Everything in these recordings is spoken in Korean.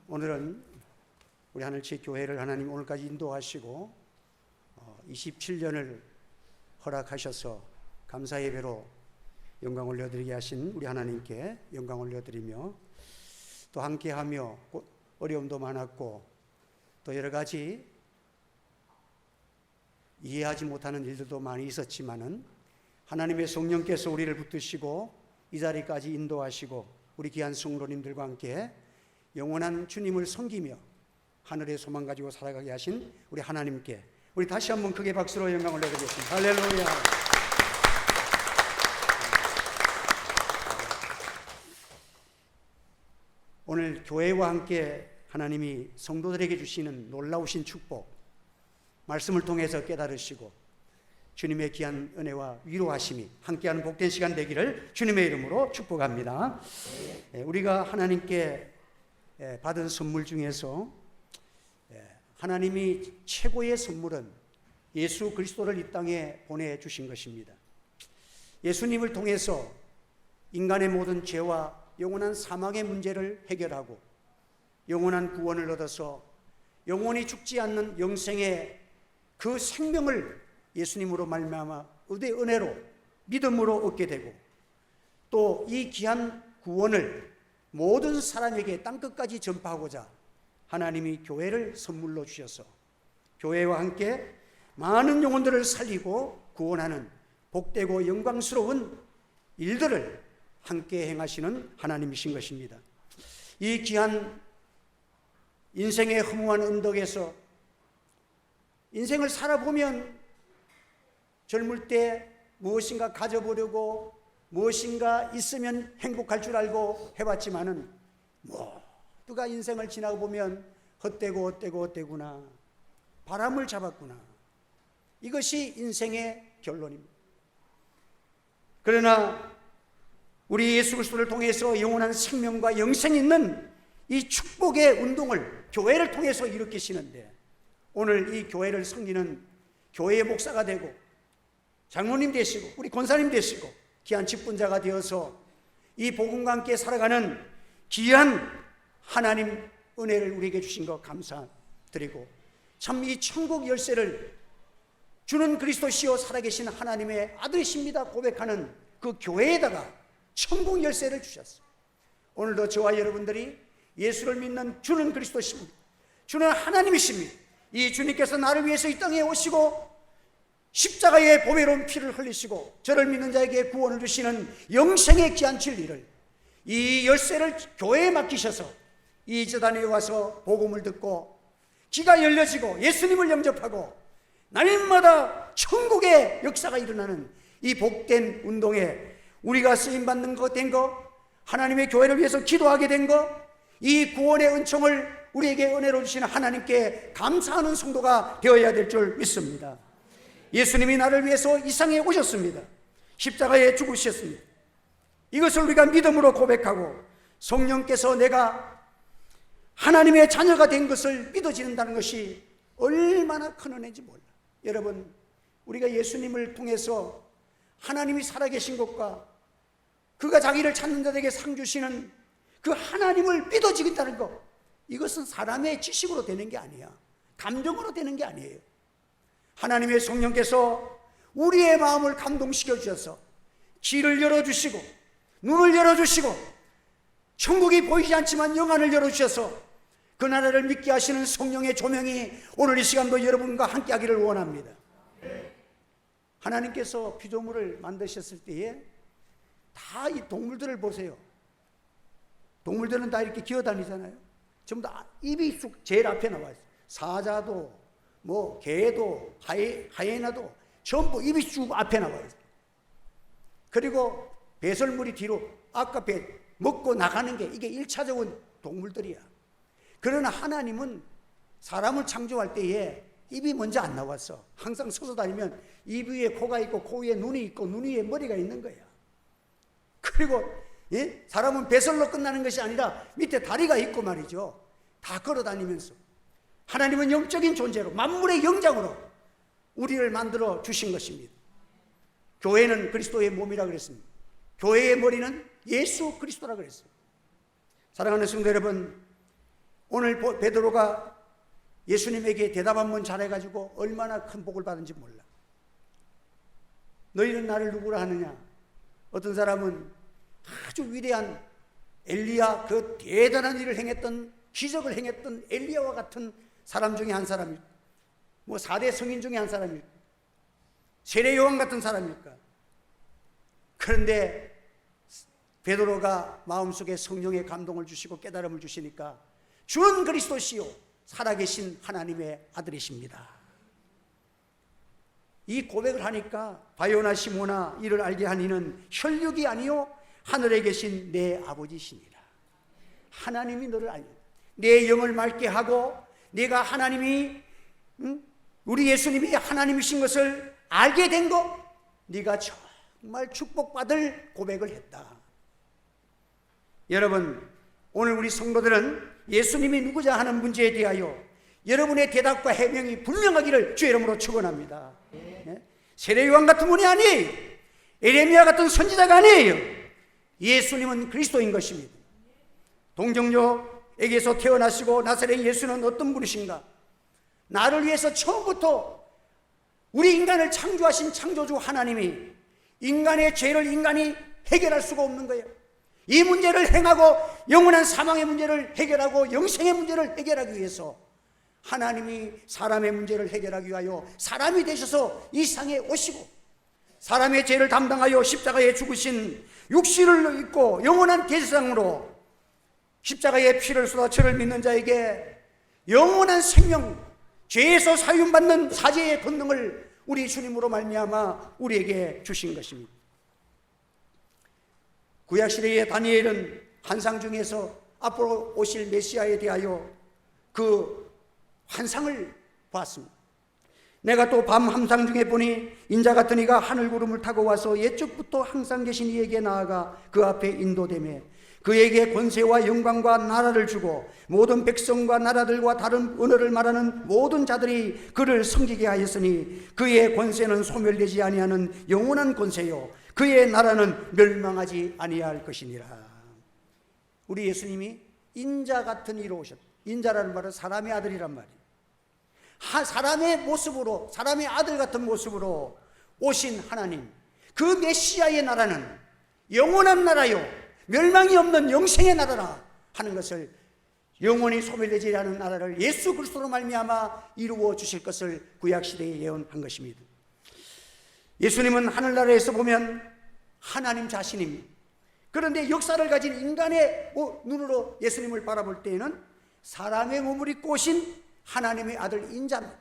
오늘은 우리 하늘치 교회를 하나님 오늘까지 인도하시고 27년을 허락하셔서 감사 예배로 영광 올려드리게 하신 우리 하나님께 영광 올려드리며, 또 함께하며 어려움도 많았고 또 여러 가지 이해하지 못하는 일들도 많이 있었지만은 하나님의 성령께서 우리를 붙드시고 이 자리까지 인도하시고 우리 귀한 성도님들과 함께 영원한 주님을 섬기며 하늘의 소망 가지고 살아가게 하신 우리 하나님께 우리 다시 한번 크게 박수로 영광을 올려드리겠습니다. 할렐루야. 오늘 교회와 함께 하나님이 성도들에게 주시는 놀라우신 축복, 말씀을 통해서 깨달으시고 주님의 귀한 은혜와 위로하심이 함께하는 복된 시간 되기를 주님의 이름으로 축복합니다. 우리가 하나님께 받은 선물 중에서 하나님이 최고의 선물은 예수 그리스도를 이 땅에 보내주신 것입니다. 예수님을 통해서 인간의 모든 죄와 영원한 사망의 문제를 해결하고 영원한 구원을 얻어서 영원히 죽지 않는 영생의 그 생명을 예수님으로 말미암아 의의 은혜로 믿음으로 얻게 되고, 또 이 귀한 구원을 모든 사람에게 땅끝까지 전파하고자 하나님이 교회를 선물로 주셔서 교회와 함께 많은 영혼들을 살리고 구원하는 복되고 영광스러운 일들을 함께 행하시는 하나님이신 것입니다. 이 귀한 인생의 허무한 언덕에서 인생을 살아보면 젊을 때 무엇인가 가져보려고 무엇인가 있으면 행복할 줄 알고 해봤지만은 모두가 인생을 지나고 보면 헛되구나, 바람을 잡았구나, 이것이 인생의 결론입니다. 그러나 우리 예수 그리스도를 통해서 영원한 생명과 영생이 있는 이 축복의 운동을 교회를 통해서 일으키시는데, 오늘 이 교회를 섬기는 교회의 목사가 되고 장로님 되시고 우리 권사님 되시고 귀한 직분자가 되어서 이 복음과 함께 살아가는 귀한 하나님 은혜를 우리에게 주신 것 감사드리고, 참 이 천국 열쇠를 주는 그리스도시요 살아계신 하나님의 아들이십니다 고백하는 그 교회에다가 천국 열쇠를 주셨어요. 오늘도 저와 여러분들이 예수를 믿는 주는 그리스도십니다. 주는 하나님이십니다. 이 주님께서 나를 위해서 이 땅에 오시고 십자가의 보배로운 피를 흘리시고 저를 믿는 자에게 구원을 주시는 영생의 귀한 진리를, 이 열쇠를 교회에 맡기셔서 이 재단에 와서 복음을 듣고 귀가 열려지고 예수님을 영접하고 날마다 천국의 역사가 일어나는 이 복된 운동에 우리가 쓰임받는 것 된 거, 하나님의 교회를 위해서 기도하게 된 거, 이 구원의 은총을 우리에게 은혜로 주시는 하나님께 감사하는 성도가 되어야 될 줄 믿습니다. 예수님이 나를 위해서 이 땅에 오셨습니다. 십자가에 죽으셨습니다. 이것을 우리가 믿음으로 고백하고 성령께서 내가 하나님의 자녀가 된 것을 믿어진다는 것이 얼마나 큰 은혜인지 몰라. 여러분, 우리가 예수님을 통해서 하나님이 살아계신 것과 그가 자기를 찾는 자에게 상 주시는 그 하나님을 믿어지겠다는 것, 이것은 사람의 지식으로 되는 게 아니야. 감정으로 되는 게 아니에요. 하나님의 성령께서 우리의 마음을 감동시켜 주셔서 귀를 열어주시고 눈을 열어주시고 천국이 보이지 않지만 영안을 열어주셔서 그 나라를 믿게 하시는 성령의 조명이 오늘 이 시간도 여러분과 함께 하기를 원합니다. 하나님께서 피조물을 만드셨을 때에 다 이 동물들을 보세요. 동물들은 다 이렇게 기어다니잖아요. 전부 다 입이 쑥 제일 앞에 나와 있어요. 사자도 개도 하이에나도 전부 입이 쭉 앞에 나와 있어요. 그리고 배설물이 뒤로, 아까 먹고 나가는 게 이게 1차적인 동물들이야. 그러나 하나님은 사람을 창조할 때에 입이 먼저 안 나왔어. 항상 서서 다니면 입 위에 코가 있고 코 위에 눈이 있고 눈 위에 머리가 있는 거야. 그리고 사람은 배설로 끝나는 것이 아니라 밑에 다리가 있고 말이죠. 다 걸어 다니면서 하나님은 영적인 존재로 만물의 영장으로 우리를 만들어 주신 것입니다. 교회는 그리스도의 몸이라 그랬습니다. 교회의 머리는 예수 그리스도라 그랬어요. 사랑하는 성도 여러분, 오늘 베드로가 예수님에게 대답 한번 잘해가지고 얼마나 큰 복을 받은지 몰라. 너희는 나를 누구라 하느냐? 어떤 사람은 아주 위대한 엘리야, 그 대단한 일을 행했던, 기적을 행했던 엘리야와 같은 사람 중에 한 사람일까? 뭐 4대 성인 중에 한 사람일까? 세례 요한 같은 사람일까? 그런데 베드로가 마음속에 성령의 감동을 주시고 깨달음을 주시니까 주는 그리스도시요 살아계신 하나님의 아들이십니다. 이 고백을 하니까 바요나 시모나 이를 알게 한 이는 혈육이 아니요 하늘에 계신 내 아버지시니라. 하나님이 너를 알려, 내 영을 맑게 하고 내가 하나님이 우리 예수님이 하나님이신 것을 알게 된 거, 네가 정말 축복받을 고백을 했다. 여러분, 오늘 우리 성도들은 예수님이 누구냐 하는 문제에 대하여 여러분의 대답과 해명이 분명하기를 주의 이름으로 축원합니다. 세례요한 같은 분이 아니에요. 에레미야 같은 선지자가 아니에요. 예수님은 그리스도인 것입니다. 동정녀에게서 태어나시고 나사렛 예수는 어떤 분이신가? 나를 위해서 처음부터 우리 인간을 창조하신 창조주 하나님이 인간의 죄를 인간이 해결할 수가 없는 거예요. 이 문제를 행하고 영원한 사망의 문제를 해결하고 영생의 문제를 해결하기 위해서 하나님이 사람의 문제를 해결하기 위하여 사람이 되셔서 이 세상에 오시고 사람의 죄를 담당하여 십자가에 죽으신 육신을 입고 영원한 대제사장으로 십자가의 피를 쏟아 저를 믿는 자에게 영원한 생명, 죄에서 사윤받는 사죄의 권능을 우리 주님으로 말미암아 우리에게 주신 것입니다. 구약시대의 다니엘은 환상 중에서 앞으로 오실 메시아에 대하여 그 환상을 봤습니다. 내가 또 밤 함상 중에 보니 인자 같은 이가 하늘 구름을 타고 와서 옛적부터 항상 계신 이에게 나아가 그 앞에 인도되며 그에게 권세와 영광과 나라를 주고 모든 백성과 나라들과 다른 언어를 말하는 모든 자들이 그를 섬기게 하였으니 그의 권세는 소멸되지 아니하는 영원한 권세요 그의 나라는 멸망하지 아니할 것이니라. 우리 예수님이 인자 같은 이로 오셨다. 인자라는 말은 사람의 아들이란 말이에요. 사람의 모습으로, 사람의 아들 같은 모습으로 오신 하나님, 그 메시아의 나라는 영원한 나라요 멸망이 없는 영생의 나라라 하는 것을, 영원히 소멸되지 않은 나라를 예수 그리스도로 말미암아 이루어 주실 것을 구약시대에 예언한 것입니다. 예수님은 하늘나라에서 보면 하나님 자신입니다. 그런데 역사를 가진 인간의 눈으로 예수님을 바라볼 때에는 사람의 몸을 입고 오신 하나님의 아들 인자입니다.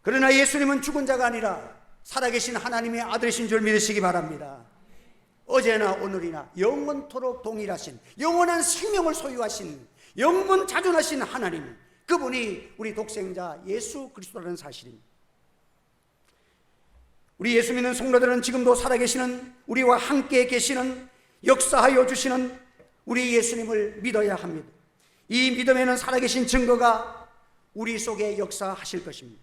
그러나 예수님은 죽은 자가 아니라 살아계신 하나님의 아들이신 줄 믿으시기 바랍니다. 어제나 오늘이나 영원토록 동일하신, 영원한 생명을 소유하신, 영원 자존하신 하나님, 그분이 우리 독생자 예수 그리스도라는 사실입니다. 우리 예수 믿는 성도들은 지금도 살아계시는, 우리와 함께 계시는, 역사하여 주시는 우리 예수님을 믿어야 합니다. 이 믿음에는 살아계신 증거가 우리 속에 역사하실 것입니다.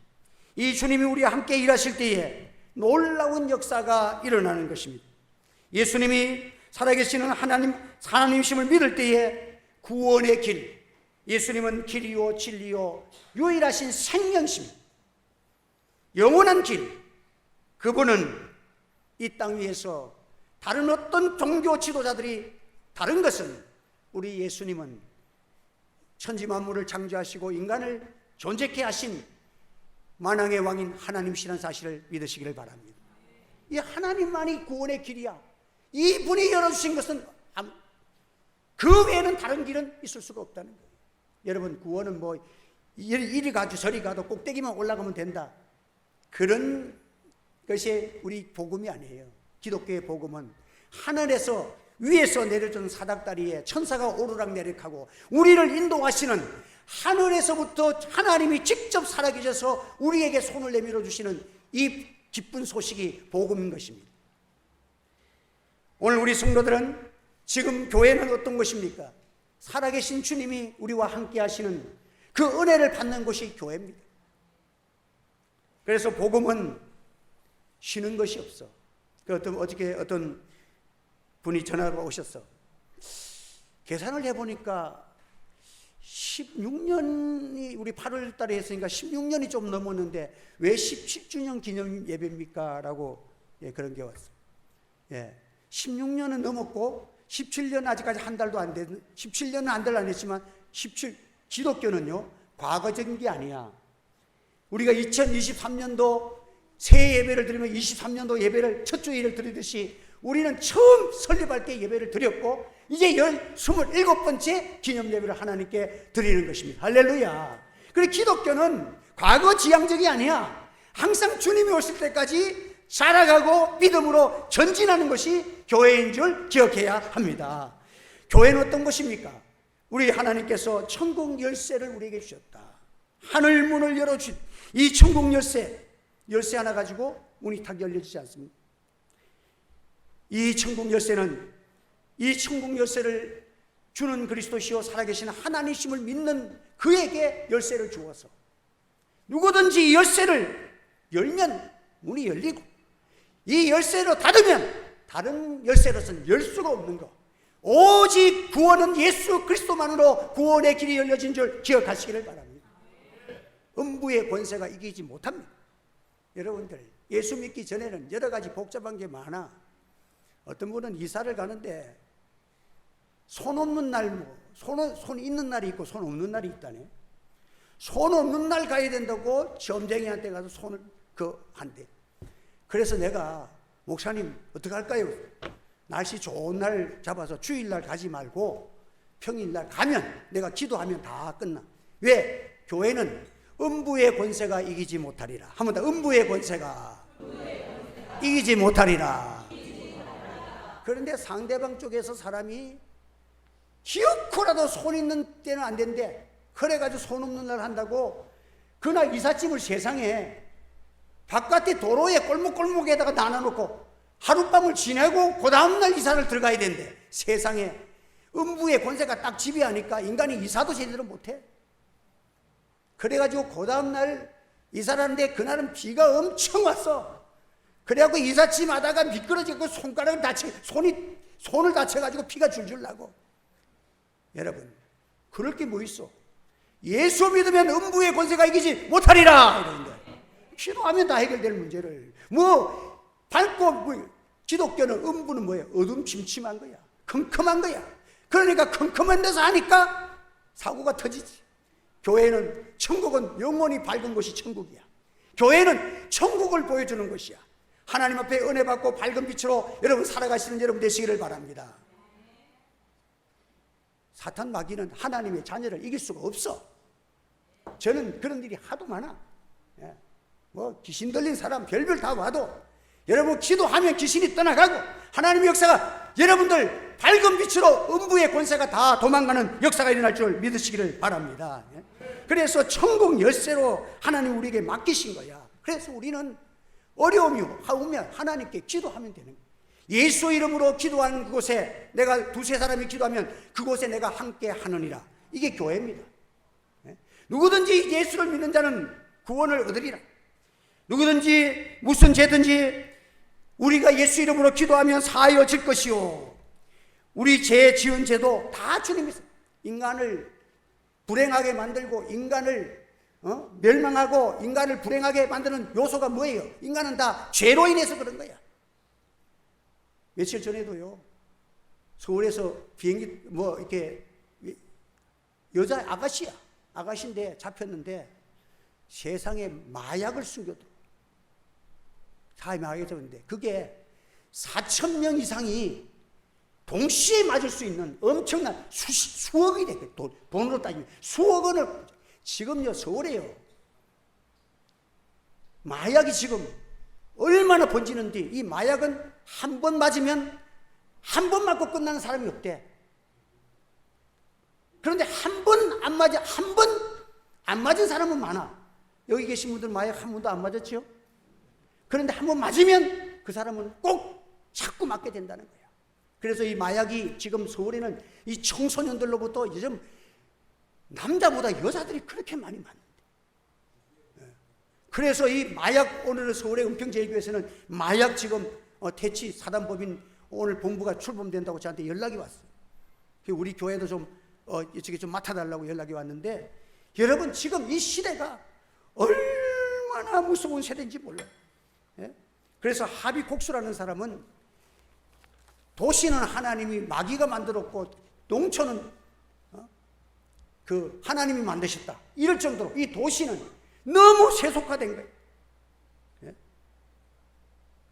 이 주님이 우리와 함께 일하실 때에 놀라운 역사가 일어나는 것입니다. 예수님이 살아계시는 하나님이심을 믿을 때에 구원의 길, 예수님은 길이요 진리요 유일하신 생명이십니다. 영원한 길, 그분은 이 땅 위에서 다른 어떤 종교 지도자들이 다른 것은, 우리 예수님은 천지 만물을 창조하시고 인간을 존재케 하신 만왕의 왕인 하나님이시라는 사실을 믿으시기를 바랍니다. 이 하나님만이 구원의 길이야. 이 분이 열어주신 것은 그 외에는 다른 길은 있을 수가 없다는 거예요. 여러분, 구원은 뭐 이리 가도 저리 가도 꼭대기만 올라가면 된다, 그런 것이 우리 복음이 아니에요. 기독교의 복음은 하늘에서 위에서 내려준 사닥다리에 천사가 오르락 내리락하고 우리를 인도하시는, 하늘에서부터 하나님이 직접 살아계셔서 우리에게 손을 내밀어 주시는 이 기쁜 소식이 복음인 것입니다. 오늘 우리 성도들은, 지금 교회는 어떤 것입니까? 살아계신 주님이 우리와 함께 하시는 그 은혜를 받는 곳이 교회입니다. 그래서 복음은 쉬는 것이 없어. 어떤 분이 전화가 오셨어. 계산을 해보니까 16년이 우리 8월 달에 했으니까 16년이 좀 넘었는데 왜 17주년 기념 예배입니까? 라고 그런 게 왔어요. 16년은 넘었고 17년 아직까지 한 달도 안 된, 17년은 한 달 안 했지만 기독교는요 과거적인 게 아니야. 우리가 2023년도 새해 예배를 드리면 23년도 예배를 첫 주일을 드리듯이 우리는 처음 설립할 때 예배를 드렸고 이제 27번째 기념 예배를 하나님께 드리는 것입니다. 할렐루야. 그리고 기독교는 과거 지향적이 아니야. 항상 주님이 오실 때까지 살아가고 믿음으로 전진하는 것이 교회인 줄 기억해야 합니다. 교회는 어떤 것입니까? 우리 하나님께서 천국 열쇠를 우리에게 주셨다. 하늘 문을 열어주신 이 천국 열쇠 하나 가지고 문이 탁 열려지지 않습니다. 이 천국 열쇠는 이 천국 열쇠를 주는 그리스도시요 살아계신 하나님이심을 믿는 그에게 열쇠를 주어서 누구든지 이 열쇠를 열면 문이 열리고 이 열쇠로 닫으면 다른 열쇠로서는 열 수가 없는 것. 오직 구원은 예수 그리스도만으로 구원의 길이 열려진 줄 기억하시기를 바랍니다. 음부의 권세가 이기지 못합니다. 여러분들 예수 믿기 전에는 여러 가지 복잡한 게 많아. 어떤 분은 이사를 가는데 손 없는 날, 손 있는 날이 있고 손 없는 날이 있다네. 손 없는 날 가야 된다고 점쟁이한테 가서 손을 한대. 그래서 내가 목사님 어떻게 할까요? 날씨 좋은 날 잡아서 주일날 가지 말고 평일날 가면 내가 기도하면 다 끝나. 왜? 교회는 음부의 권세가 이기지 못하리라. 한 번 더, 음부의 권세가 이기지 못하리라. 그런데 상대방 쪽에서 사람이 기어코라도 손 있는 때는 안 된대. 그래가지고 손 없는 날 한다고 그날 이삿짐을 세상에 바깥에 도로에 골목골목에다가 나눠놓고 하룻밤을 지내고 그 다음날 이사를 들어가야 된대. 세상에 음부의 권세가 딱 지배하니까 인간이 이사도 제대로 못해. 그래가지고 그 다음날 이사를 하는데 그날은 비가 엄청 왔어. 그래갖고 이삿짐 하다가 미끄러지고 손가락을 손을 다쳐가지고 피가 줄줄 나고. 여러분 그럴 게 뭐 있어? 예수 믿으면 음부의 권세가 이기지 못하리라 이러는 거야. 기도하면 다 해결될 문제를 기독교는 음부는 뭐예요? 어둠침침한 거야. 컴컴한 거야. 그러니까 컴컴한 데서 하니까 사고가 터지지. 교회는 천국은 영원히 밝은 곳이 천국이야. 교회는 천국을 보여주는 것이야. 하나님 앞에 은혜 받고 밝은 빛으로 여러분 살아가시는 여러분 되시기를 바랍니다. 사탄 마귀는 하나님의 자녀를 이길 수가 없어. 저는 그런 일이 하도 많아. 귀신 들린 사람 별별 다 와도 여러분 기도하면 귀신이 떠나가고 하나님의 역사가 여러분들 밝은 빛으로 음부의 권세가 다 도망가는 역사가 일어날 줄 믿으시기를 바랍니다. 그래서 천국 열쇠로 하나님 우리에게 맡기신 거야. 그래서 우리는 어려움이 오면 하나님께 기도하면 되는 거야. 예수 이름으로 기도하는 그곳에 내가 두세 사람이 기도하면 그곳에 내가 함께 하느니라. 이게 교회입니다. 누구든지 예수를 믿는 자는 구원을 얻으리라. 누구든지 무슨 죄든지 우리가 예수 이름으로 기도하면 사하여질 것이요. 우리 죄 지은 죄도 다 주님이 인간을 불행하게 만들고 인간을 멸망하고 인간을 불행하게 만드는 요소가 뭐예요? 인간은 다 죄로 인해서 그런 거야. 며칠 전에도요 서울에서 비행기 이렇게 여자 아가씨인데 잡혔는데 세상에 마약을 숨겨도 마약에 잡았는데 그게 4,000명 이상이 동시에 맞을 수 있는 엄청난 수억이 돼. 돈으로 따지면 수억 원을 지금요 서울에요 마약이 지금 얼마나 번지는데 이 마약은 한 번 맞으면 한 번 맞고 끝나는 사람이 없대. 그런데 한 번 안 맞은 사람은 많아. 여기 계신 분들 마약 한 번도 안 맞았죠? 그런데 한 번 맞으면 그 사람은 꼭 자꾸 맞게 된다는 거야. 그래서 이 마약이 지금 서울에는 이 청소년들로부터 요즘 남자보다 여자들이 그렇게 많이 맞는데. 그래서 이 마약 오늘 서울의 은평제일교회에서는 마약 지금 퇴치 사단법인 오늘 본부가 출범된다고 저한테 연락이 왔어요. 우리 교회도 좀 이쪽에 좀 맡아달라고 연락이 왔는데, 여러분 지금 이 시대가 얼마나 무서운 세대인지 몰라요. 예? 그래서 하비곡수라는 사람은 도시는 하나님이 마귀가 만들었고 농촌은 그 하나님이 만드셨다, 이럴 정도로 이 도시는 너무 세속화된 거예요. 예?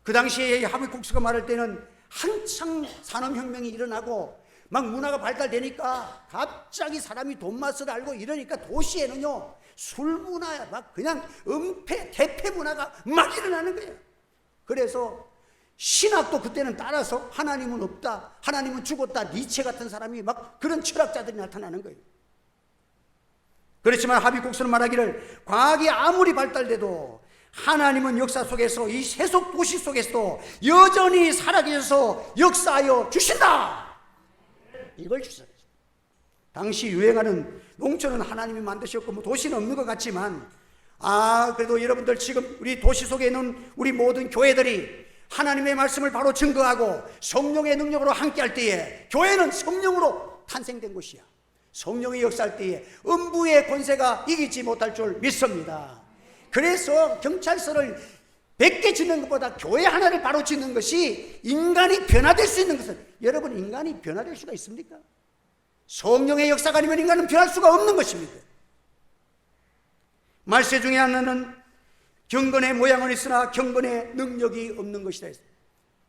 그 당시에 하비곡수가 말할 때는 한창 산업혁명이 일어나고 막 문화가 발달되니까 갑자기 사람이 돈 맛을 알고 이러니까 도시에는요 술 문화, 막 그냥 은폐 대패 문화가 막 일어나는 거예요. 그래서 신학도 그때는 따라서 하나님은 없다, 하나님은 죽었다, 니체 같은 사람이 막 그런 철학자들이 나타나는 거예요. 그렇지만 하비곡수는 말하기를 과학이 아무리 발달돼도 하나님은 역사 속에서, 이 세속 도시 속에서도 여전히 살아계셔서 역사하여 주신다, 이걸 주셨어요. 당시 유행하는 농촌은 하나님이 만드셨고 뭐 도시는 없는 것 같지만, 그래도 여러분들 지금 우리 도시 속에 있는 우리 모든 교회들이 하나님의 말씀을 바로 증거하고 성령의 능력으로 함께할 때에 교회는 성령으로 탄생된 곳이야. 성령이 역사할 때에 음부의 권세가 이기지 못할 줄 믿습니다. 그래서 경찰서를 100개 짓는 것보다 교회 하나를 바로 짓는 것이 인간이 변화될 수 있는 것은, 여러분 인간이 변화될 수가 있습니까? 성령의 역사가 아니면 인간은 변할 수가 없는 것입니다. 말세 중에 하나는 경건의 모양은 있으나 경건의 능력이 없는 것이다.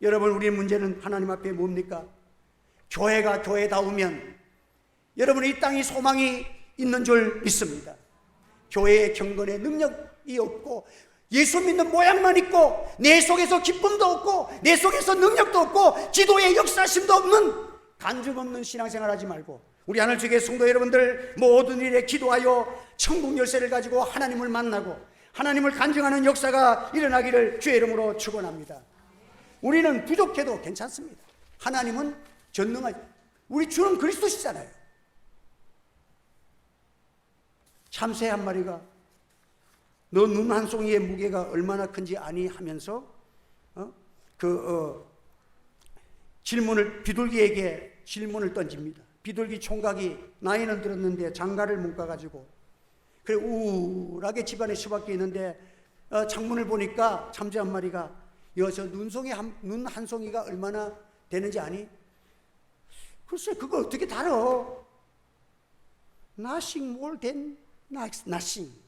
여러분 우리의 문제는 하나님 앞에 뭡니까? 교회가 교회다우면 여러분 이 땅이 소망이 있는 줄 믿습니다. 교회의 경건의 능력이 없고 예수 믿는 모양만 있고 내 속에서 기쁨도 없고 내 속에서 능력도 없고 기도의 역사심도 없는 간증 없는 신앙생활 하지 말고, 우리 하늘주의 성도 여러분들 모든 일에 기도하여 천국 열쇠를 가지고 하나님을 만나고 하나님을 간증하는 역사가 일어나기를 주의 이름으로 축원합니다. 우리는 부족해도 괜찮습니다. 하나님은 전능하죠. 우리 주는 그리스도시잖아요. 참새 한 마리가 너 눈 한 송이의 무게가 얼마나 큰지 아니 하면서 비둘기에게 질문을 던집니다. 비둘기 총각이 나이는 들었는데 장가를 못 가가지고 그래 우울하게 집안에 처박혀 있는데 창문을 보니까 참새 한 마리가 저 눈 한 송이가 얼마나 되는지 아니? 글쎄 그걸 어떻게 다뤄? Nothing more than nothing.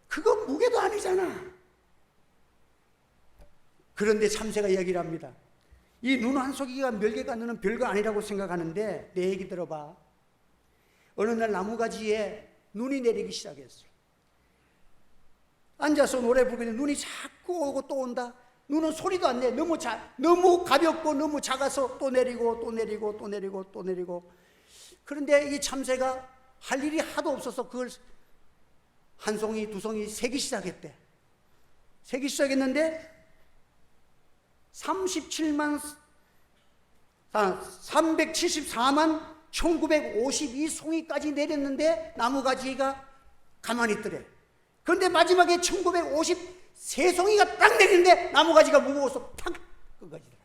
그거 무게도 아니잖아. 그런데 참새가 이야기를 합니다. 이 눈 한 송이가 멸개가 너는 별거 아니라고 생각하는데 내 얘기 들어봐. 어느 날 나무가지에 눈이 내리기 시작했어. 앉아서 노래 부르는데 눈이 자꾸 오고 또 온다. 눈은 소리도 안 내. 너무 가볍고 너무 작아서 또 내리고 또 내리고 또 내리고 또 내리고. 그런데 이 참새가 할 일이 하도 없어서 그걸 한 송이 두 송이 세기 시작했대. 세기 시작했는데 374만 1952송이까지 내렸는데 나무가지가 가만히 있더래. 그런데 마지막에 1953송이가 딱 내리는데 나무가지가 무거워서 탁 끊어지더라.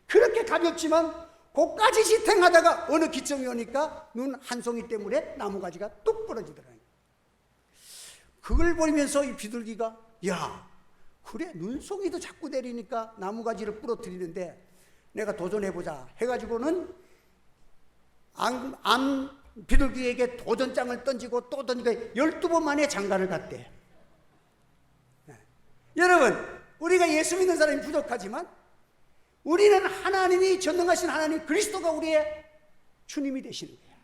그렇게 가볍지만 그까지 지탱하다가 어느 기점이 오니까 눈 한 송이 때문에 나무가지가 뚝 부러지더라. 그걸 보면서 이 비둘기가 야 그래 눈송이도 자꾸 내리니까 나무가지를 부러뜨리는데 내가 도전해보자 해가지고는 비둘기에게 도전장을 던지고 또 던지고 12번 만에 장가를 갔대. 여러분 우리가 예수 믿는 사람이 부족하지만 우리는 하나님이 전능하신 하나님 그리스도가 우리의 주님이 되시는 거야.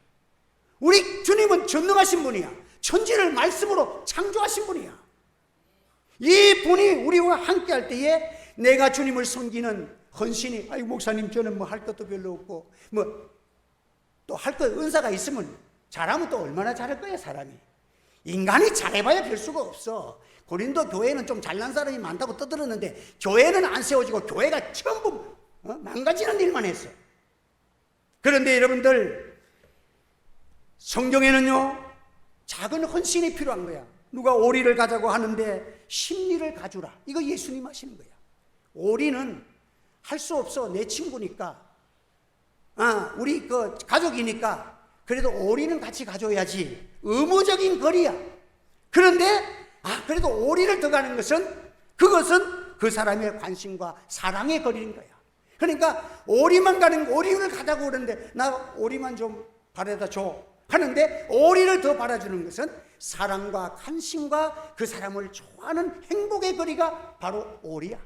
우리 주님은 전능하신 분이야. 천지를 말씀으로 창조하신 분이야. 이 분이 우리와 함께 할 때에 내가 주님을 섬기는 헌신이 아이고 목사님 저는 뭐 할 것도 별로 없고 뭐 또 할 것 은사가 있으면 잘하면 또 얼마나 잘할 거야 사람이. 인간이 잘해봐야 별 수가 없어. 고린도 교회는 좀 잘난 사람이 많다고 떠들었는데 교회는 안 세워지고 교회가 전부 망가지는 일만 했어. 그런데 여러분들 성경에는요 작은 헌신이 필요한 거야. 누가 오리를 가자고 하는데 십리를 가주라. 이거 예수님 하시는 거야. 오리는 할 수 없어. 내 친구니까. 우리 그 가족이니까. 그래도 오리는 같이 가져야지. 의무적인 거리야. 그런데 그래도 오리를 더 가는 것은, 그것은 그 사람의 관심과 사랑의 거리인 거야. 그러니까 오리만 가는, 오리를 가자고 그러는데 나 오리만 좀 바래다 줘 하는데, 오리를 더 바라주는 것은 사랑과 관심과 그 사람을 좋아하는 행복의 거리가 바로 오리야.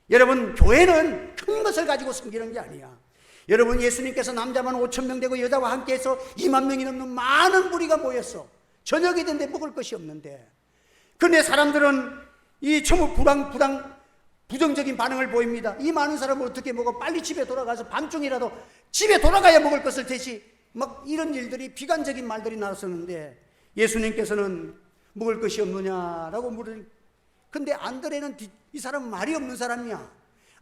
여러분, 교회는 큰 것을 가지고 섬기는 게 아니야. 여러분, 예수님께서 남자만 5,000명 되고 여자와 함께해서 2만 명이 넘는 많은 무리가 모였어. 저녁이 됐는데 먹을 것이 없는데, 그런데 사람들은 이 전부 부정적인 반응을 보입니다. 이 많은 사람을 어떻게 먹어? 빨리 집에 돌아가서 밤중이라도 집에 돌아가야 먹을 것을 대시, 막 이런 일들이, 비관적인 말들이 나왔었는데, 예수님께서는 먹을 것이 없느냐라고 물으니, 근데 안드레는 이 사람은 말이 없는 사람이야.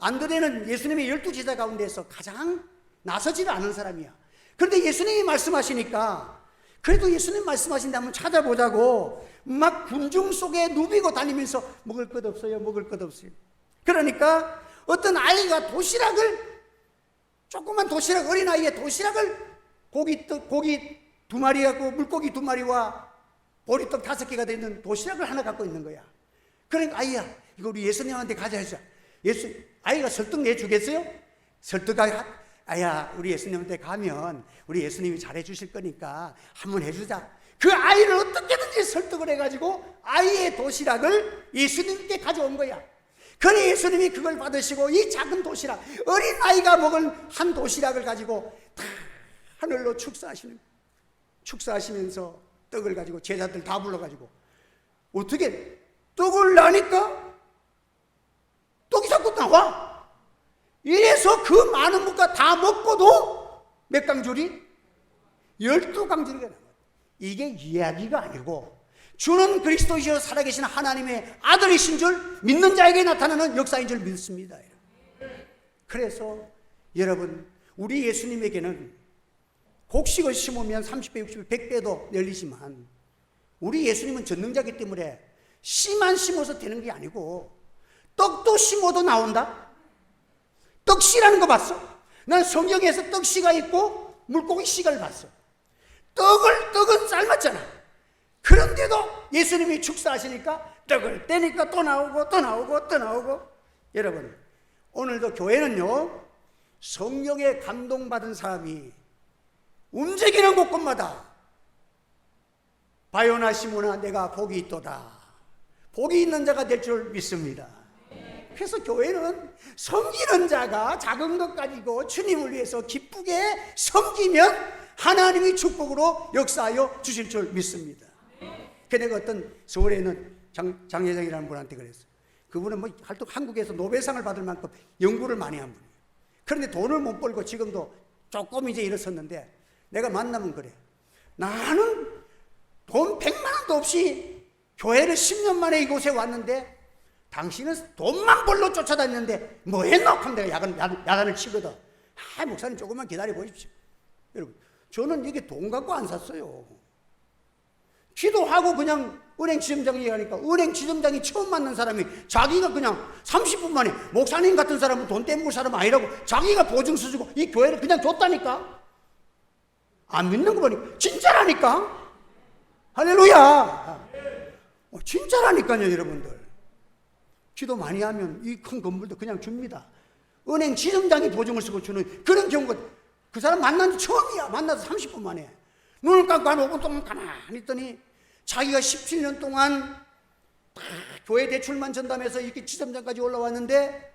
안드레는 예수님의 12제자 가운데서 가장 나서지를 않은 사람이야. 그런데 예수님이 말씀하시니까, 그래도 예수님 말씀하신데 한번 찾아보자고 막 군중 속에 누비고 다니면서 먹을 것 없어요, 먹을 것 없어요. 그러니까 어떤 아이가 도시락을, 조그만 도시락, 어린아이의 도시락을 고기 2마리하고 물고기 2마리와 보리떡 5개가 되는 도시락을 하나 갖고 있는 거야. 그러니까 아이야, 이거 우리 예수님한테 가자 해서, 아이가 설득 내주겠어요? 아야, 우리 예수님한테 가면 우리 예수님이 잘해주실 거니까 한번 해주자. 그 아이를 어떻게든지 설득을 해가지고 아이의 도시락을 예수님께 가져온 거야. 그래, 예수님이 그걸 받으시고 이 작은 도시락, 어린아이가 먹은 한 도시락을 가지고 다 하늘로 축사하시면서 떡을 가지고 제자들 다 불러가지고, 어떻게 떡을 나니까 떡이 자꾸 나와. 이래서 그 많은 물가 다 먹고도 몇 강줄이? 12강줄이가 나와요. 이게 이야기가 아니고 주는 그리스도이시여 살아계신 하나님의 아들이신 줄 믿는 자에게 나타나는 역사인 줄 믿습니다. 그래서 여러분, 우리 예수님에게는 곡식을 심으면 30배, 60배, 100배도 열리지만, 우리 예수님은 전능자이기 때문에 씨만 심어서 되는 게 아니고 떡도 심어도 나온다. 떡씨라는 거 봤어? 난 성경에서 떡씨가 있고 물고기 씨를 봤어. 떡은 삶았잖아. 그런데도 예수님이 축사하시니까 떡을 떼니까 또 나오고 또 나오고 또 나오고. 여러분, 오늘도 교회는요, 성령에 감동받은 사람이 움직이는 곳곳마다 바요나 시모나 내가 복이 있도다, 복이 있는 자가 될 줄 믿습니다. 그래서 교회는 섬기는 자가 작은 것 가지고 주님을 위해서 기쁘게 섬기면 하나님이 축복으로 역사하여 주실 줄 믿습니다. 내가 어떤 서울에 있는 장회장이라는 분한테 그랬어요. 그분은 뭐 한국에서 노벨상을 받을 만큼 연구를 많이 한 분이에요. 그런데 돈을 못 벌고 지금도 조금 이제 일어섰는데, 내가 만나면 그래. 나는 돈 100만 원도 없이 교회를 10년 만에 이곳에 왔는데, 당신은 돈만 벌러 쫓아다녔는데 뭐 했노? 하면 내가 야단을 치거든. 목사님 조금만 기다려 보십시오. 여러분, 저는 이게 돈 갖고 안 샀어요. 기도하고 그냥 은행 지점장이 하니까, 은행 지점장이 처음 만난 사람이 자기가 그냥 30분 만에, 목사님 같은 사람은 돈 떼먹을 사람 아니라고 자기가 보증서 주고 이 교회를 그냥 줬다니까. 안 믿는 거 보니까 진짜라니까. 할렐루야. 진짜라니까요, 여러분들. 기도 많이 하면 이 큰 건물도 그냥 줍니다. 은행 지점장이 보증을 쓰고 주는 그런 경우가, 그 사람 만난 지 처음이야. 만나서 30분 만에. 눈을 감고 한 5분 동안 가만히 있더니 자기가 17년 동안 다 교회 대출만 전담해서 이렇게 지점장까지 올라왔는데,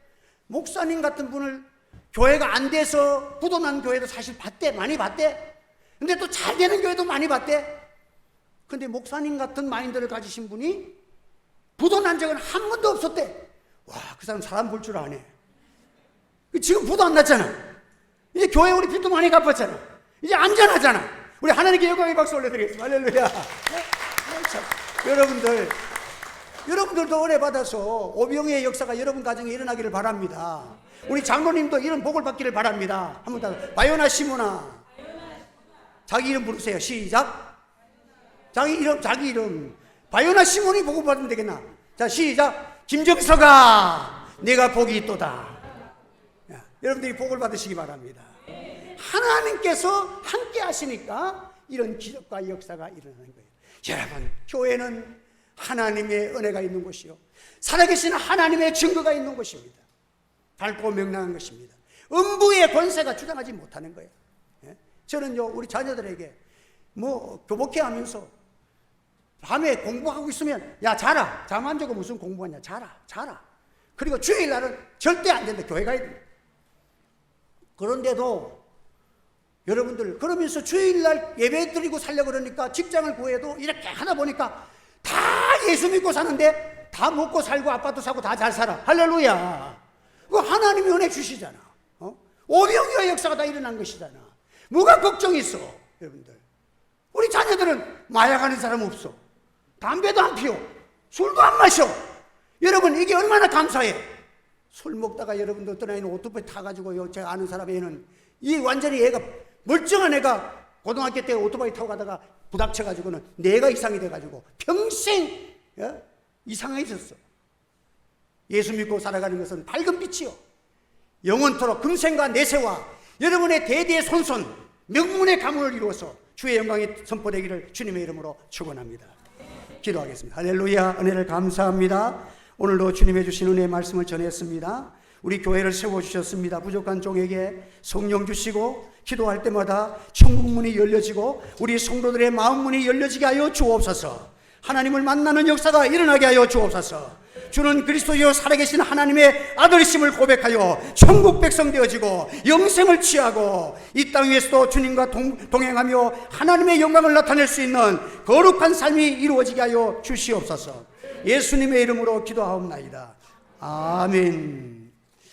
목사님 같은 분을 교회가 안 돼서 부도난 교회도 사실 봤대. 많이 봤대. 근데 또 잘 되는 교회도 많이 봤대. 근데 목사님 같은 마인드를 가지신 분이 부도난 적은 한 번도 없었대. 와, 그 사람 볼 줄 아네. 지금 부도 안 났잖아. 이제 교회 우리 빚도 많이 갚았잖아. 이제 안전하잖아. 우리 하나님께 영광의 박수 올려드리겠습니다. 할렐루야. 여러분들도 은혜 받아서 오병이의 역사가 여러분 가정에 일어나기를 바랍니다. 우리 장로님도 이런 복을 받기를 바랍니다. 한번 더. 바요나 시모나. 자기 이름 부르세요. 시작. 자기 이름. 바요나 시몬이 복을 받으면 되겠나? 자, 시작. 김정서가 내가 복이 있도다. 여러분들이 복을 받으시기 바랍니다. 하나님께서 함께 하시니까 이런 기적과 역사가 일어나는 거예요. 여러분, 교회는 하나님의 은혜가 있는 곳이요, 살아계신 하나님의 증거가 있는 곳입니다. 밝고 명랑한 것입니다. 음부의 권세가 주장하지 못하는 거예요. 저는요, 우리 자녀들에게 교복해 하면서 밤에 공부하고 있으면, 야, 자라. 잠 안 자고 무슨 공부하냐. 자라. 그리고 주일날은 절대 안 된다. 교회 가야 된다. 그런데도 여러분들, 그러면서 주일날 예배 드리고 살려고 그러니까 직장을 구해도 이렇게 하다 보니까 다 예수 믿고 사는데 다 먹고 살고 아파트 사고 다 잘 살아. 할렐루야. 그거 하나님이 은혜 주시잖아. 오병이어 역사가 다 일어난 것이잖아. 뭐가 걱정이 있어, 여러분들. 우리 자녀들은 마약하는 사람 없어. 담배도 안 피워. 술도 안 마셔. 여러분, 이게 얼마나 감사해. 술 먹다가 여러분들 어떤 애는 오토바이 타가지고, 제가 아는 사람 애는 완전히 애가 멀쩡한 애가 고등학교 때 오토바이 타고 가다가 부닥쳐가지고는 뇌가 이상이 돼가지고 평생 이상해졌어. 예수 믿고 살아가는 것은 밝은 빛이요, 영원토록 금생과 내세와 여러분의 대대의 손손 명문의 가문을 이루어서 주의 영광이 선포되기를 주님의 이름으로 축원합니다. 기도하겠습니다. 할렐루야. 은혜를 감사합니다. 오늘도 주님의 주신 은혜의 말씀을 전했습니다. 우리 교회를 세워주셨습니다. 부족한 종에게 성령 주시고 기도할 때마다 천국문이 열려지고 우리 성도들의 마음문이 열려지게 하여 주옵소서. 하나님을 만나는 역사가 일어나게 하여 주옵소서. 주는 그리스도여 살아계신 하나님의 아들이심을 고백하여 천국 백성 되어지고 영생을 취하고 이 땅 위에서도 주님과 동행하며 하나님의 영광을 나타낼 수 있는 거룩한 삶이 이루어지게 하여 주시옵소서. 예수님의 이름으로 기도하옵나이다. 아멘.